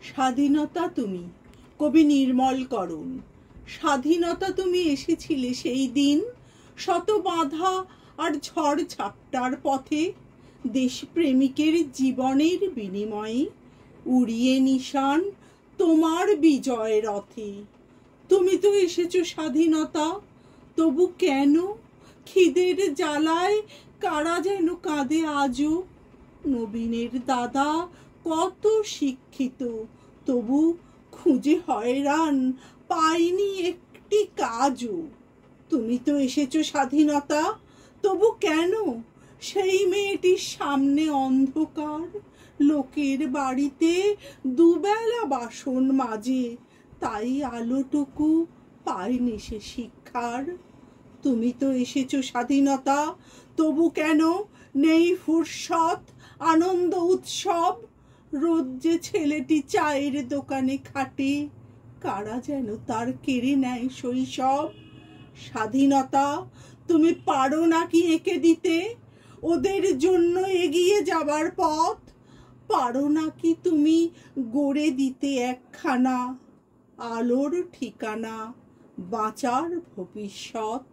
স্বাধীনতা তুমি, কবি নির্মলকরণ। স্বাধীনতা তুমি এসেছিলে সেই দিন, শত বাধা আর ঝড় ঝাপটার পথে, দেশপ্রেমিকের জীবনের বিনিময়ে উড়িয়ে নিশান তোমার বিজয় রথে। তুমি তো এসেছো স্বাধীনতা, তবু কেন খিদের জ্বালায় কারা যেন কাঁদে আজও। নবীনের দাদা কত শিক্ষিত, তবু খুঁজে হয়রান পাইনি একটি কাজও। তুমি তো এসেছো স্বাধীনতা, তবু কেন সেই মেয়েটির সামনে অন্ধকার, লোকের বাড়িতে দুবেলা বাসন মাজে, তাই আলোটুকু পায়নি সে শিক্ষার। তুমি তো এসেছো স্বাধীনতা, তবু কেন নেই ফুরসত আনন্দ উৎসব। রোজ যে ছেলেটি চায়ের দোকানে খাটে, কারা যেন তার কেড়ে নেয় শৈশব। স্বাধীনতা তুমি পারো নাকি এঁকে দিতে ওদের জন্য এগিয়ে যাবার পথ? পারো নাকি তুমি গড়ে দিতে একখানা আলোর ঠিকানা, বাঁচার ভবিষ্যৎ?